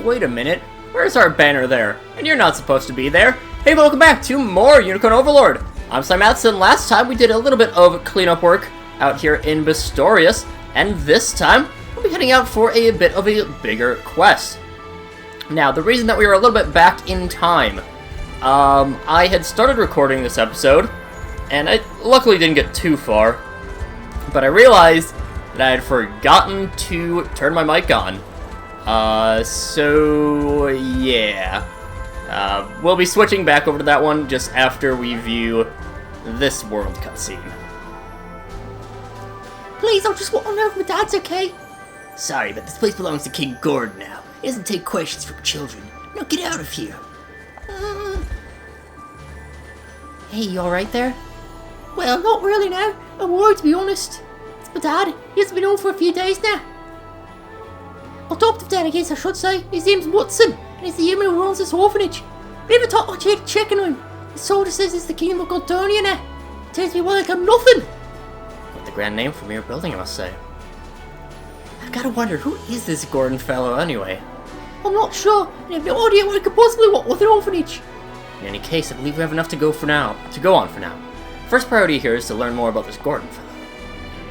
wait a minute. Where's our banner there? And you're not supposed to be there. Hey, welcome back to more Unicorn Overlord. I'm SlayerMathis, and last time we did a little bit of cleanup work out here in Bistorius, and this time we'll be heading out for a bit of a bigger quest. Now, the reason that we were a little bit back in time, I had started recording this episode, and I luckily didn't get too far, but I realized that I had forgotten to turn my mic on. So yeah. We'll be switching back over to that one just after we view this world cutscene. Please, I just want to know if my dad's okay. Sorry, but this place belongs to King Gordon now. He doesn't take questions from children. Now get out of here. Hey, you alright there? Well, not really now. I'm worried, to be honest. It's my dad. He hasn't been home for a few days now. Adoptive dad, I guess I should say. His name's Watson, and he's the human who runs this orphanage. We never talked much here to check on him. His soldier says it's the kingdom of Gordonia now. He tells me well like I'm nothing. What a grand name for mere building, I must say. I've gotta wonder, who is this Gordon fellow anyway? I'm not sure, and I have no idea what I could possibly want with an orphanage. In any case, I believe we have enough to go on for now. First priority here is to learn more about this Gordon fellow.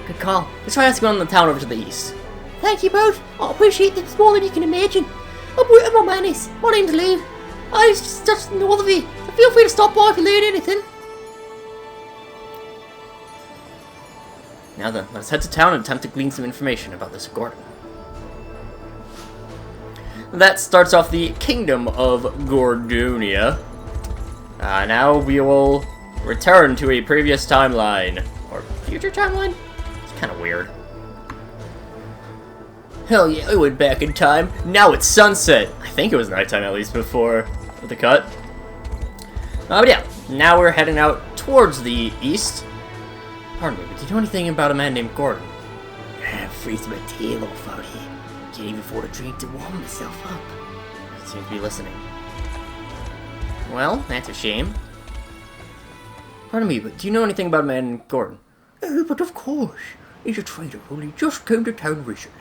Good call. Let's try asking on the town over to the east. Thank you both. I appreciate this more than you can imagine. I'm waiting my manners. My name's Lou. I was just north of you, so feel free to stop by if you learn anything. Now then, let's head to town and attempt to glean some information about this Gordon. That starts off the Kingdom of Gordonia. Now we will return to a previous timeline. Or future timeline? It's kind of weird. Hell yeah, I went back in time. Now it's sunset. I think it was nighttime at least before the cut. But yeah, now we're heading out towards the east. Pardon me, but do you know anything about a man named Gordon? I'm freezing my tail off out here. Can't even afford a drink to warm myself up. I seem to be listening. Well, that's a shame. Pardon me, but do you know anything about a man named Gordon? Oh, but of course. He's a trader who only just came to town recently.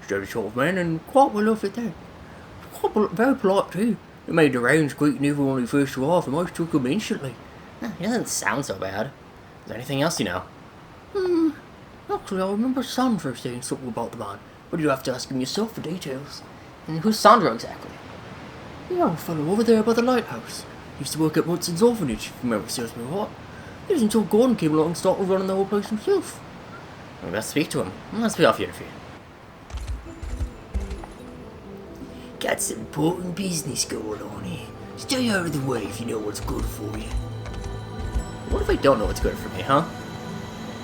Steady sort of man and quite well off at that. Very polite too. He made the rounds greeting everyone when he first arrived, and most took him instantly. He doesn't sound so bad. Is there anything else you know? Actually, I remember Sandra saying something about the man, but you'd have to ask him yourself for details. And who's Sandra exactly? The young fellow over there by the lighthouse. He used to work at Watson's orphanage, if memory serves me right. It was until Gordon came along and started running the whole place himself. We best speak to him. Let's be off the interview. Got some important business going on here. Stay out of the way if you know what's good for you. What if I don't know what's good for me, huh?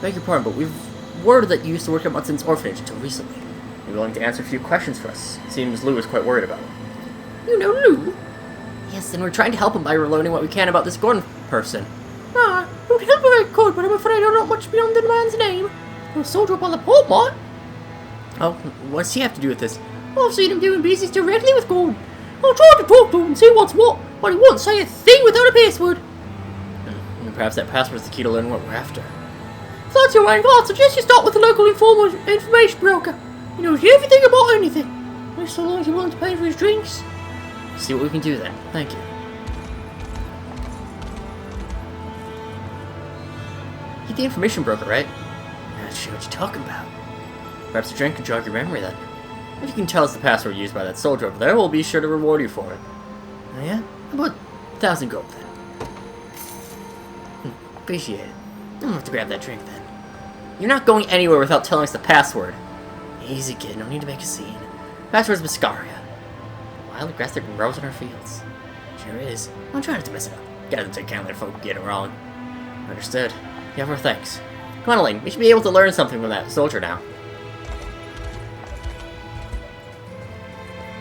Beg your pardon, but we've word that you used to work at Watson's orphanage until recently. You're willing to answer a few questions for us. Seems Lou is quite worried about it. You know Lou? Yes, and we're trying to help him by learning what we can about this Gordon person. I would help if I could, but I'm afraid I don't know much beyond the man's name. A soldier up on the port, might. Oh, what does he have to do with this? I've seen him doing business directly with Gordon. I'll try to talk to him and see what's what, but he won't say a thing without a password. And perhaps that password is the key to learning what we're after. If that's your aim, I'd suggest you start with the local information broker. He knows everything about anything. At least so long as you're willing to pay for his drinks. See what we can do then. Thank you. You're the information broker, right? I'm not sure what you're talking about. Perhaps a drink can jog your memory then. If you can tell us the password used by that soldier over there, we'll be sure to reward you for it. Oh yeah? How about 1,000 gold then? Appreciate it. I'm gonna have to grab that drink then. You're not going anywhere without telling us the password. Easy kid, no need to make a scene. Password's Biscaria. Wild grass that grows in our fields. Sure is. I'm trying not to mess it up. Gotta take can't let folk get it wrong. Understood. You have our thanks. Come on, Elaine. We should be able to learn something from that soldier now.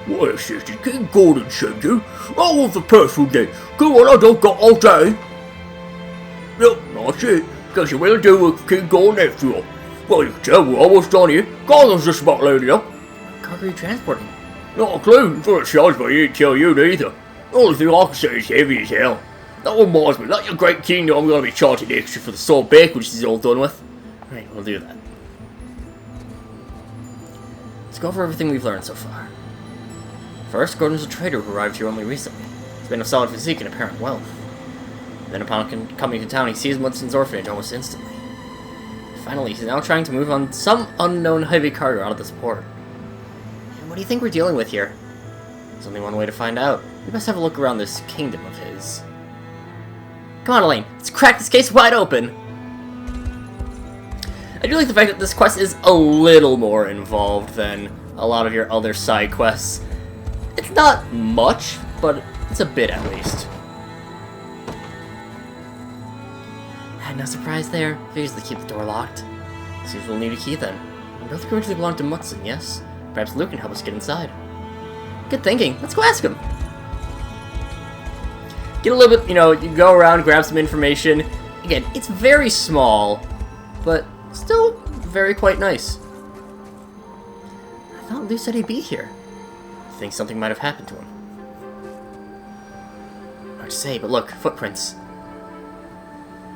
What is this? Did King Gordon send you? I want the password then. Come on, I don't got all day. Yep, that's it. Guess you will do with King Gordon after all. Well, you can tell we're almost done here. Gordon's just about loaded up. Cargo are you transporting? Not a clue. For a charge, but he didn't tell you neither. The only thing I can say is heavy as hell. That reminds me, let your great king know I'm going to be charging extra for the salt bake, which is all done with. Right, we'll do that. Let's go over everything we've learned so far. First, Gordon was a trader who arrived here only recently. He's been of solid physique and apparent wealth. Then upon coming to town, he seized Mudson's orphanage almost instantly. Finally, he's now trying to move on some unknown heavy cargo out of this port. And what do you think we're dealing with here? There's only one way to find out. We must have a look around this kingdom of his. Come on, Elaine. Let's crack this case wide open. I do like the fact that this quest is a little more involved than a lot of your other side quests. It's not much, but it's a bit at least. No surprise there. Figures they keep the door locked. Seems we'll need a key then. We both originally belonged to Mudson, yes? Perhaps Luke can help us get inside. Good thinking. Let's go ask him. Get a little bit, you go around, grab some information. Again, it's very small, but still very quite nice. I thought Luke said he'd be here. I think something might have happened to him. Hard to say, but look, footprints.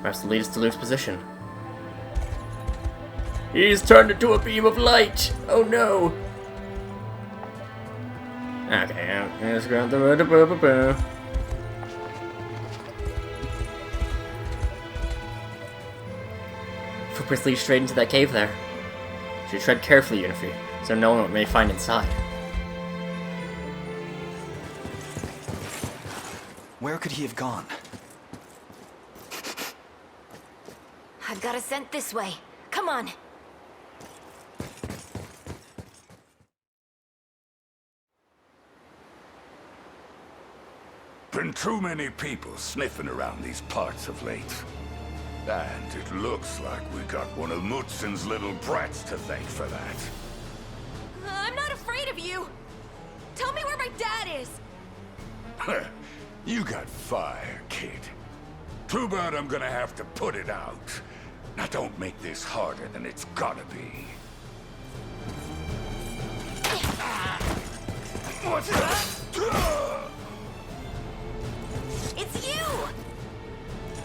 Perhaps they'll lead us to Luke's position. He's turned into a beam of light! Oh no! Okay, let's grab the... Footprints lead straight into that cave there. Should tread carefully, Unifi, so no one may find inside. Where could he have gone? I've got a scent this way. Come on. Been too many people sniffing around these parts of late. And it looks like we got one of Mudson's little brats to thank for that. I'm not afraid of you. Tell me where my dad is. You got fire, kid. Too bad I'm gonna have to put it out. Now don't make this harder than it's gotta be. What's that? It's you!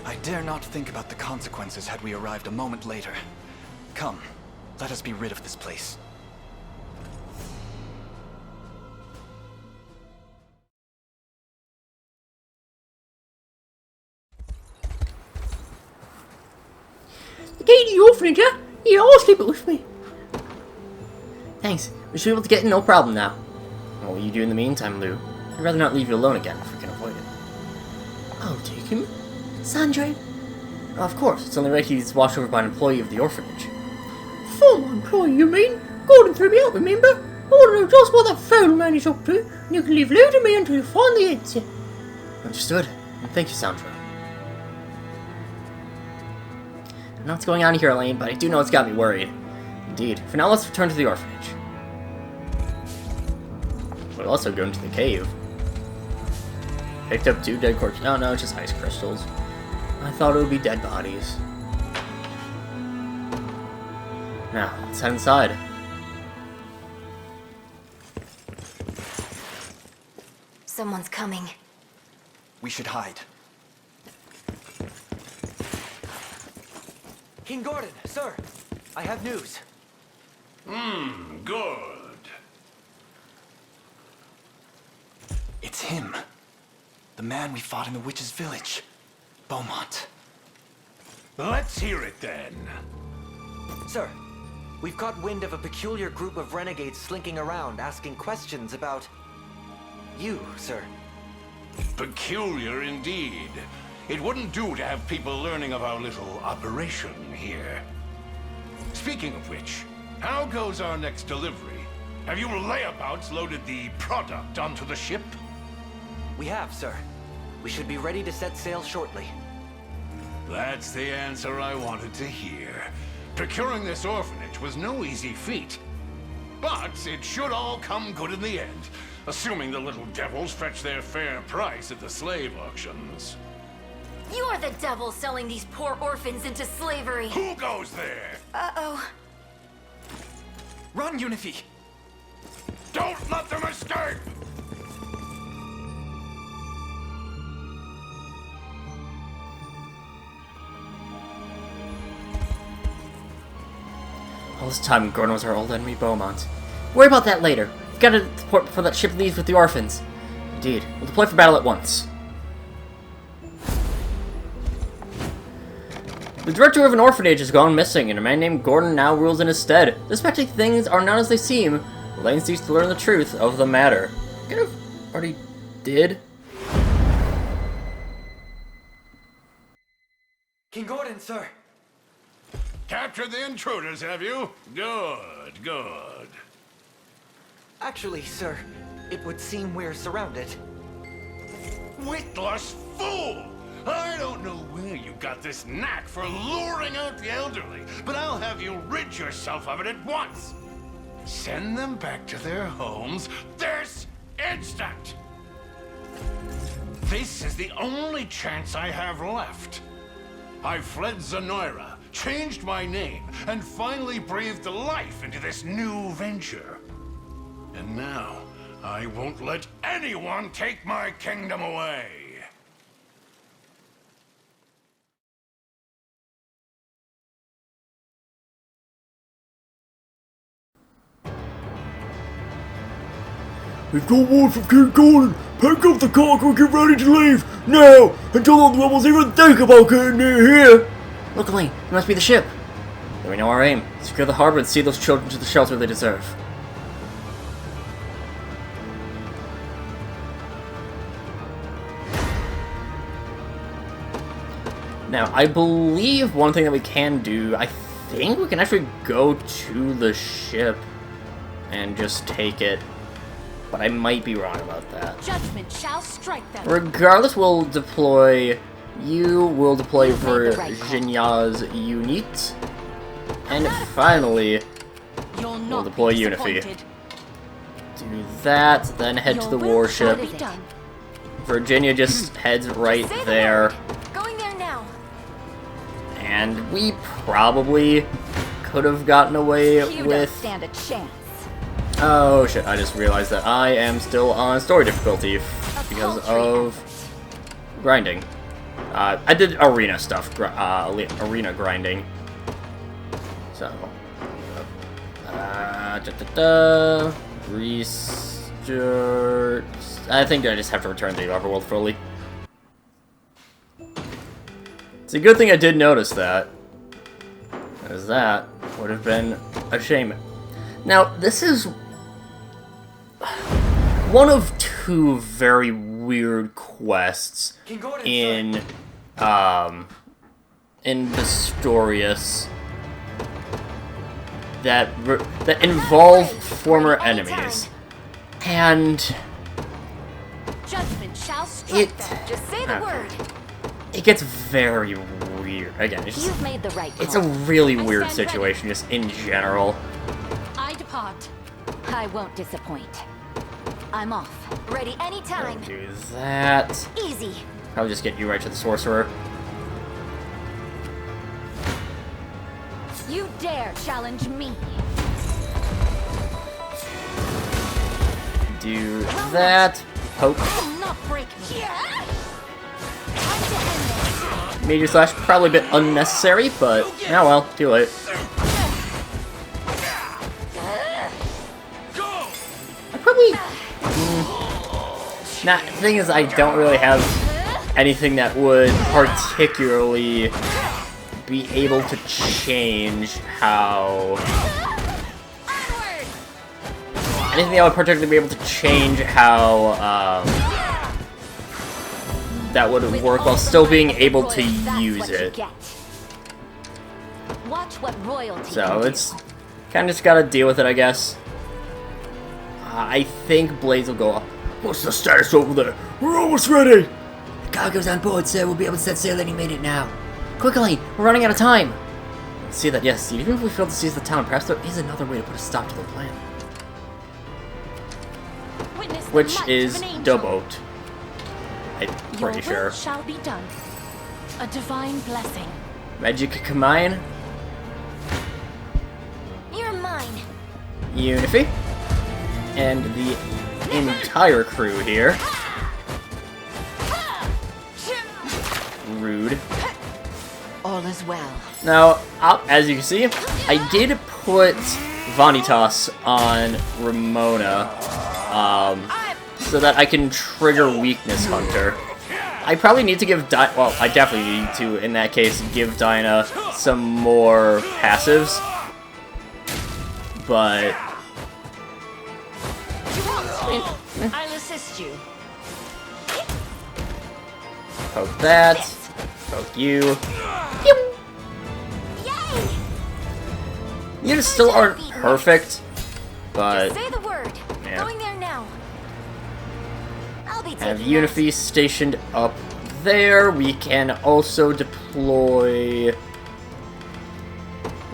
I dare not think about the consequences had we arrived a moment later. Come, let us be rid of this place. The key to the orphanage, huh? Yeah, I'll sleep it with me. Thanks. We should be able to get in no problem now. What will you do in the meantime, Lou? I'd rather not leave you alone again if we can avoid it. I'll take him. Sandra? Of course, it's only right he's watched over by an employee of the orphanage. Former employee, you mean? Gordon threw me out, remember? I want to know just what that foul man is up to, and you can leave Lou to me until you find the answer. Understood. And thank you, Sandra. I don't know what's going on here, Elaine, but I do know it's got me worried. Indeed. For now, let's return to the orphanage. We'll also go into the cave. Picked up 2 dead corpses. No, it's just ice crystals. I thought it would be dead bodies. Now, let's head inside. Someone's coming. We should hide. King Gordon, sir, I have news. Good. It's him. The man we fought in the witch's village. Beaumont. Let's hear it then. Sir, we've caught wind of a peculiar group of renegades slinking around, asking questions about... you, sir. Peculiar indeed. It wouldn't do to have people learning of our little operation here. Speaking of which, how goes our next delivery? Have you layabouts loaded the product onto the ship? We have, sir. We should be ready to set sail shortly. That's the answer I wanted to hear. Procuring this orphanage was no easy feat. But it should all come good in the end, assuming the little devils fetch their fair price at the slave auctions. You're the devil selling these poor orphans into slavery. Who goes there? Uh-oh. Run, Unifi! Don't let them escape! All this time, Gordon was our old enemy, Beaumont. Worry about that later. We've got to deploy before that ship leaves with the orphans. Indeed. We'll deploy for battle at once. The director of an orphanage has gone missing, and a man named Gordon now rules in his stead. Suspecting things are not as they seem, Lane seeks to learn the truth of the matter. Kind of already did. King Gordon, sir. Captured the intruders, have you? Good, good. Actually, sir, it would seem we're surrounded. Witless fool! I don't know where you got this knack for luring out the elderly, but I'll have you rid yourself of it at once. Send them back to their homes this instant! This is the only chance I have left. I fled Zenoira, changed my name, and finally breathed life into this new venture. And now, I won't let anyone take my kingdom away. We've got word from King Gordon. Pick up the cargo and get ready to leave, now! And don't let the rebels even think about getting near here! Look, Lane, it must be the ship. Then we know our aim. Secure the harbor and see those children to the shelter they deserve. Now, I believe one thing that we can do, I think we can actually go to the ship and just take it. But I might be wrong about that. Judgment shall strike them. Regardless, we'll deploy... You will deploy Virginia's unit. And finally, we'll deploy Unifi. Do that, then head to the warship. Virginia just heads right there. Going there now. And we probably could have gotten away with... Stand a chance. Oh shit, I just realized that I am still on story difficulty because of grinding. I did arena stuff, arena grinding. So, restart. I think I just have to return to the overworld fully. It's a good thing I did notice that, as that would have been a shame. Now, this is one of two very weird quests in Pistorius that involve former enemies, and Judgment shall strike them. Just say the word. It gets very weird. Again, it's just, You've made the right call. it's a really weird situation, just in general. I depart. I won't disappoint. I'm off. Ready anytime. Do that. Easy. I'll just get you right to the sorcerer. You dare challenge me. Do that. Poke. Will not break me. Time to end this. Major slash, probably a bit unnecessary, but oh well, too late. I probably... Nah, the thing is, I don't really have anything that would particularly be able to change how... Anything that would particularly be able to change how, that would work while still being able to use it. So it's kind of just gotta deal with it, I guess. I think Blaze will go up. What's the status over there? We're almost ready! The cargo's on board, sir. We'll be able to set sail any minute now. Quickly, we're running out of time. See that, yes, even if we fail to seize the town, perhaps there is another way to put a stop to the plan. Which is the boat. I'm pretty sure. Your will shall be done. A divine blessing. Magic Combine. You're mine. Unifi. And the entire crew here. Rude. All is well. Now, as you can see, I did put Vanitas on Ramona, so that I can trigger Weakness Hunter. I probably need to give well, I definitely need to, in that case, give Dinah some more passives, but... I'll assist you. Poke that, poke you. Yay! Units still aren't perfect, but... Say the word. Yeah. Going there now. I'll be Have taking Unifi stationed up there. We can also deploy...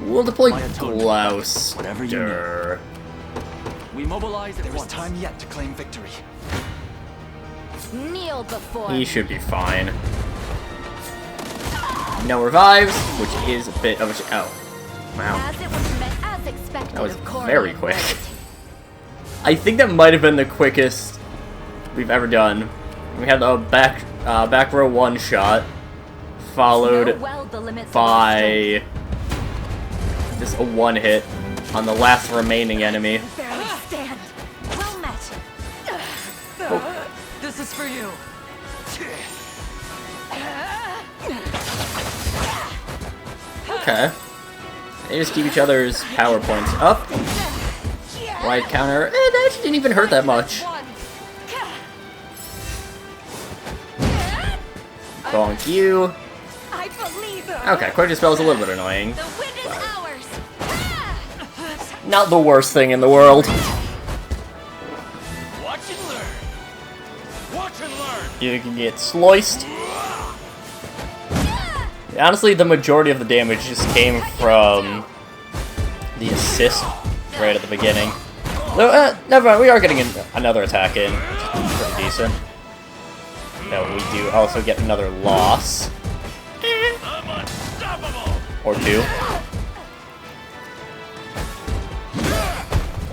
We'll deploy Gloucester. Whatever you need. We mobilize at There is once. time yet to claim victory. kneel before He me. should be fine. No revives, which is a bit of a... Oh. Wow. As it was meant, as expected. That was of course. very quick. I think that might have been the quickest we've ever done. We had a back row one shot, followed by just a one hit on the last remaining enemy. Barely stand. Well met. Oh. This is for you. Okay. They just keep each other's power points up. Right counter. That actually didn't even hurt that much. Bonk you. I believe it. Okay, quick dispel is a little bit annoying. The win is ours. Not the worst thing in the world. Watch and learn. Watch and learn. You can get sliced. Honestly, the majority of the damage just came from the assist right at the beginning. No, never mind, we are getting another attack in, which is pretty decent. No, we do also get another loss. I'm unstoppable. Or two.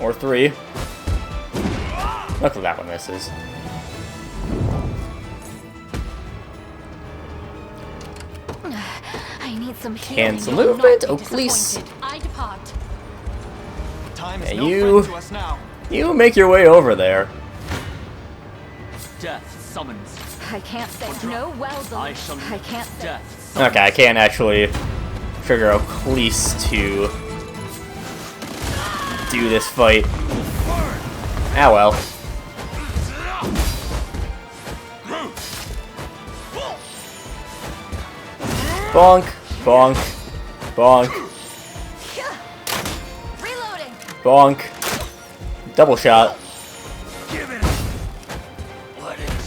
Or three. Luckily that one misses. I need some healing. Cancel You will movement, not be Oakleys. disappointed. I depart. Time is Yeah, no you- friend to us now. You make your way over there. Death summons. I can't say no. Well done. I shall I can't say. death. Okay, I can't actually trigger Oakleys to do this fight. Ah well. Bonk, bonk, bonk, Reloading. bonk. Double shot.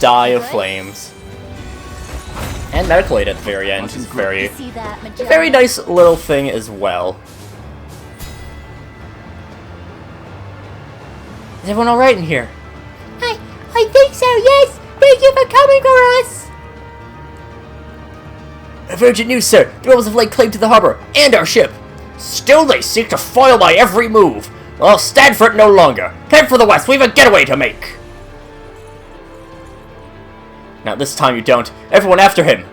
Die of flames. And medical aid at the very end is very, See that, a very nice little thing as well. Is everyone alright in here? I think so, yes! Thank you for coming for us! Urgent news, sir. The rebels have laid claim to the harbor and our ship. Still, they seek to foil my every move. I'll stand for it no longer. Head for the west. We've a getaway to make. Now, this time you don't. Everyone after him.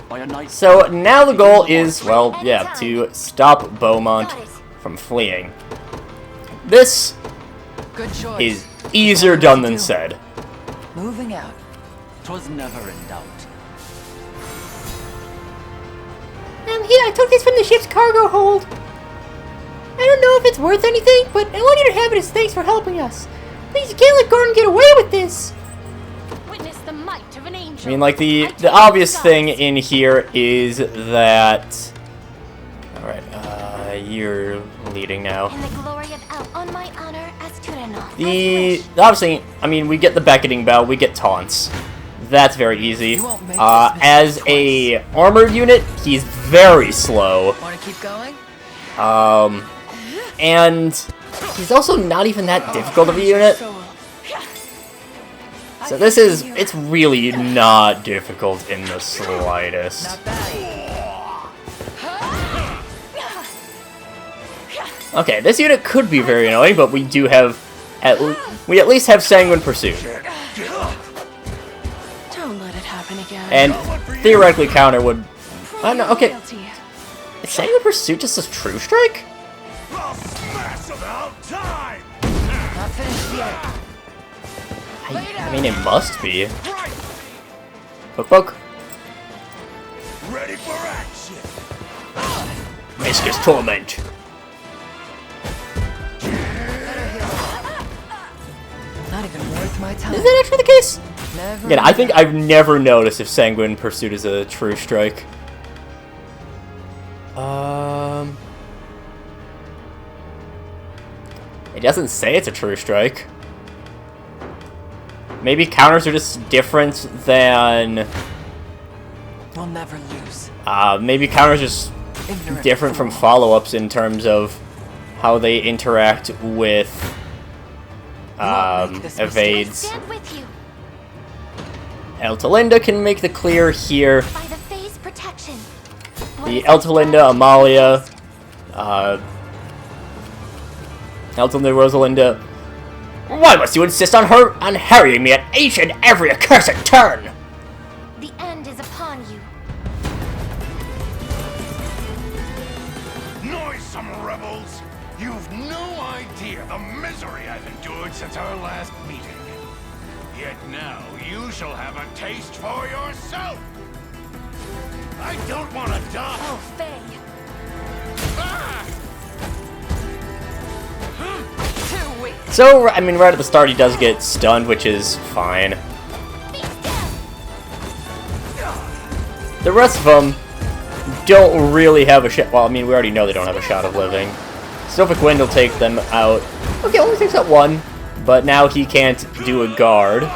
By a night. So now the goal is, well, yeah, to stop Beaumont from fleeing. This Good choice. is easier done than said. Moving out. 'Twas never in doubt. Here, I took this from the ship's cargo hold. I don't know if it's worth anything, but I want you to have it as thanks for helping us. Please, you can't let Gordon get away with this. Witness the might of an angel. I mean, like, the obvious thing in here is that... Alright, you're leading now. In the glory of El, on my honor as Turanov. Obviously, I mean, we get the beckoning bell, we get taunts. That's very easy. As a armored unit, he's very slow. Wanna keep going? And he's also not even that difficult of a unit. So this is, it's really not difficult in the slightest. Okay, this unit could be very annoying, but we do have, we at least have Sanguine Pursuit. Don't let it happen again. And theoretically counter would Oh, no, okay. Is Sanguine Pursuit just a true strike? I'll smash about time! Not finished yet. I mean, it must be. Poke, poke. Ready for action! Viscous Torment. Not even worth my time. Is that actually the case? Never Again, I think I've never noticed if Sanguine Pursuit is a true strike. It doesn't say it's a true strike. Maybe counters are just different than... We'll never lose. Maybe counters are just Ignorant different from fool. follow-ups in terms of how they interact with won't make this evades. Stand with you. Eltalinda can make the clear here. By the phase protection. The Eltalinda, Amalia, Eltalinda, Rosalinda. Why must you insist on harrying me at each and every accursed turn? The end is upon you. Noisome rebels! You've no idea the misery I've endured since our last meeting. Yet now you shall have a taste for yourself! I don't want to die! Oh, Faye. Ah! Too weak. So, I mean, right at the start he does get stunned, which is fine. The rest of them don't really have a shot. Well, I mean, we already know they don't have a shot of living. Sylphic Wind will take them out. Okay, only takes out one, but now he can't do a guard.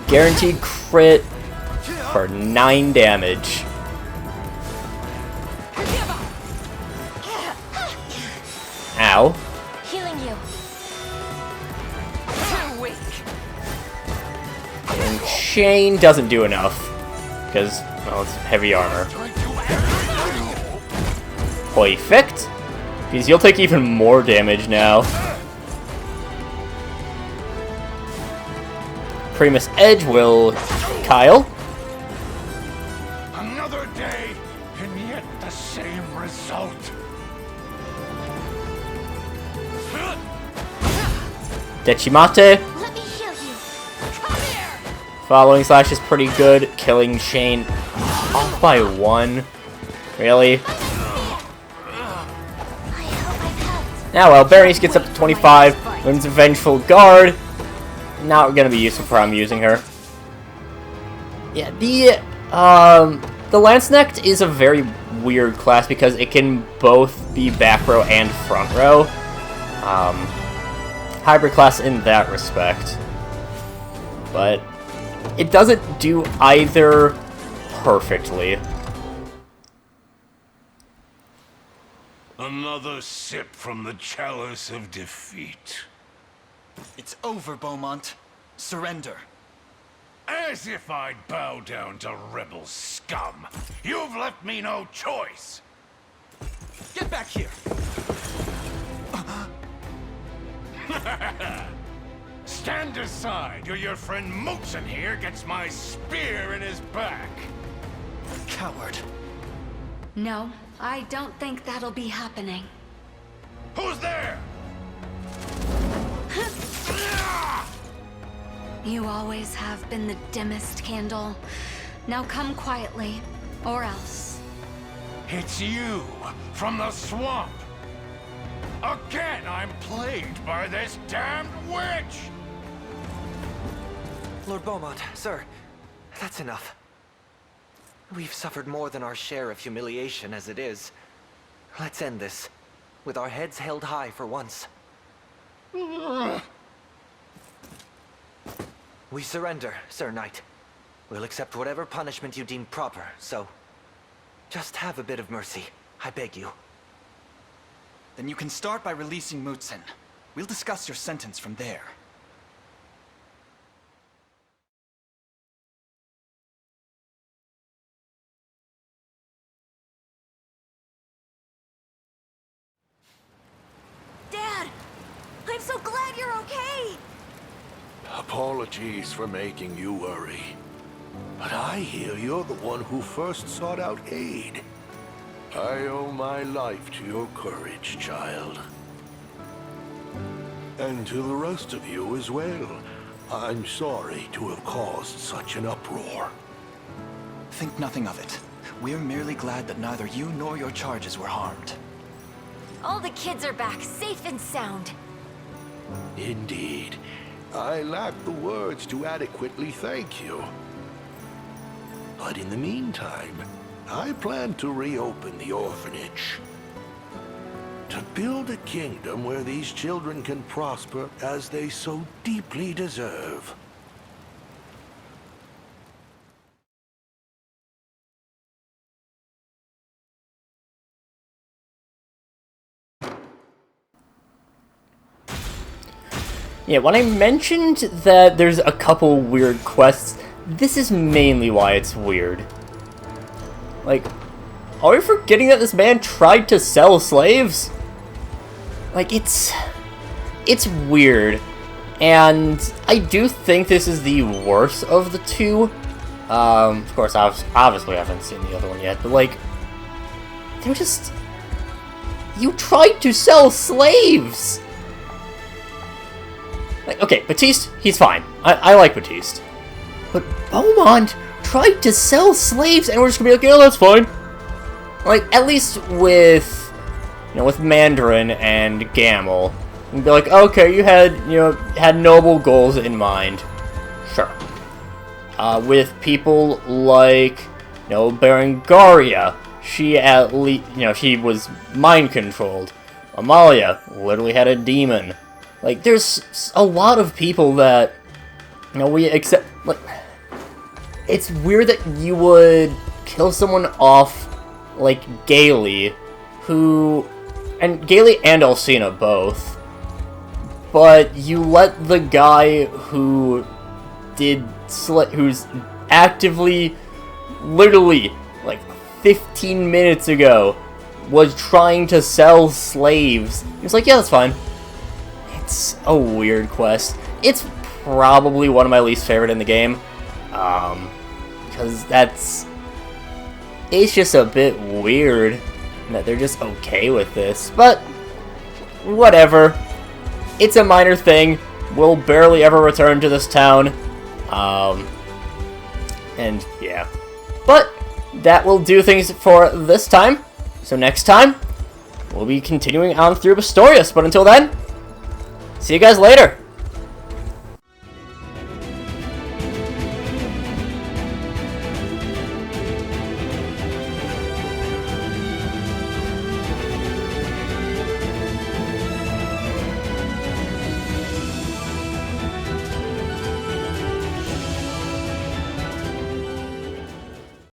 Guaranteed crit for 9 damage. Ow. Healing you. Too weak. And Chain doesn't do enough. Because, well, it's heavy armor. Perfect. Because you'll take even more damage now. Primus Edge will Kyle. Another day, and yet the same result. Decimate. Let me heal you. Come here. Following slash is pretty good. Killing Shane off by 1. Really? I hope I've helped. Now, well, Bernice gets up to 25. Wins Vengeful Guard. Not gonna be useful for how I'm using her. Yeah, the Lance-Necked is a very weird class because it can both be back row and front row. Hybrid class in that respect. But it doesn't do either perfectly. Another sip from the chalice of defeat. It's over, Beaumont. Surrender. As if I'd bow down to rebel scum. You've left me no choice. Get back here! Stand aside, or your friend Mootson here gets my spear in his back. Coward. No, I don't think that'll be happening. Who's there? You always have been the dimmest candle. Now come quietly, or else. It's you, from the swamp. Again, I'm plagued by this damned witch! Lord Beaumont, sir, that's enough. We've suffered more than our share of humiliation as it is. Let's end this, with our heads held high for once. We surrender, Sir Knight. We'll accept whatever punishment you deem proper, so... just have a bit of mercy, I beg you. Then you can start by releasing Mootson. We'll discuss your sentence from there. Dad! I'm so glad you're okay! Apologies for making you worry. But I hear you're the one who first sought out aid. I owe my life to your courage, child. And to the rest of you as well. I'm sorry to have caused such an uproar. Think nothing of it. We're merely glad that neither you nor your charges were harmed. All the kids are back, safe and sound. Indeed. I lack the words to adequately thank you. But in the meantime, I plan to reopen the orphanage. To build a kingdom where these children can prosper as they so deeply deserve. Yeah, when I mentioned that there's a couple weird quests, this is mainly why it's weird. Like, are we forgetting that this man tried to sell slaves? Like, it's weird. And I do think this is the worst of the two. Of course, obviously I haven't seen the other one yet, but like, they're just... You tried to sell slaves! Like, okay, Batiste, he's fine. I like Batiste. But Beaumont tried to sell slaves, and we're just gonna be like, yeah, that's fine. Like, at least with, you know, with Mandarin and Gamel, and be like, okay, you had noble goals in mind. Sure. With people like, you know, Berengaria, she at least, you know, she was mind controlled. Amalia literally had a demon. Like, there's a lot of people that, you know, we accept, like, it's weird that you would kill someone off, like, Gailey, and Gailey and Alcina both, but you let the guy who's actively, literally, like, 15 minutes ago, was trying to sell slaves. He was like, yeah, that's fine. It's a weird quest. It's probably one of my least favorite in the game. Because it's just a bit weird that they're just okay with this. But, whatever. It's a minor thing. We'll barely ever return to this town. And, yeah. But, that will do things for this time. So next time, we'll be continuing on through Pistorius. But until then, see you guys later!